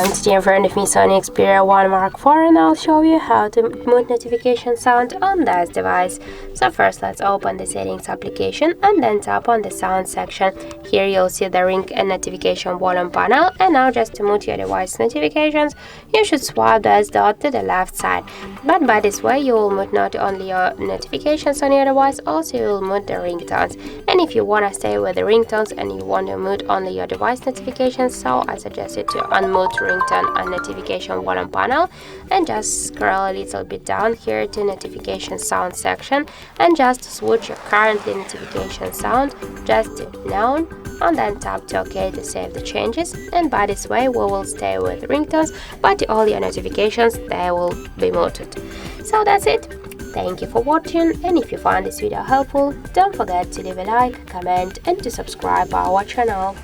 And today in front of me SONY Xperia 1 Mark IV, and I'll show you how to mute notification sound on this device. So first let's open the settings application and then tap on the sound section. Here you'll see the ring and notification volume panel, and now just to mute your device notifications you should swipe this dot to the left side. But by this way you will mute not only your notifications on your device, also you will mute the ringtones. And if you want to stay with the ringtones and you want to mute only your device notifications, so I suggest you to unmute ringtone and notification volume panel and just scroll a little bit down here to notification sound section and just switch your currently notification sound just to none, and then tap to OK to save the changes. And by this way we will stay with ringtones, but all your notifications they will be muted. So that's it. Thank you for watching, and if you found this video helpful, don't forget to leave a like, comment and to subscribe our channel.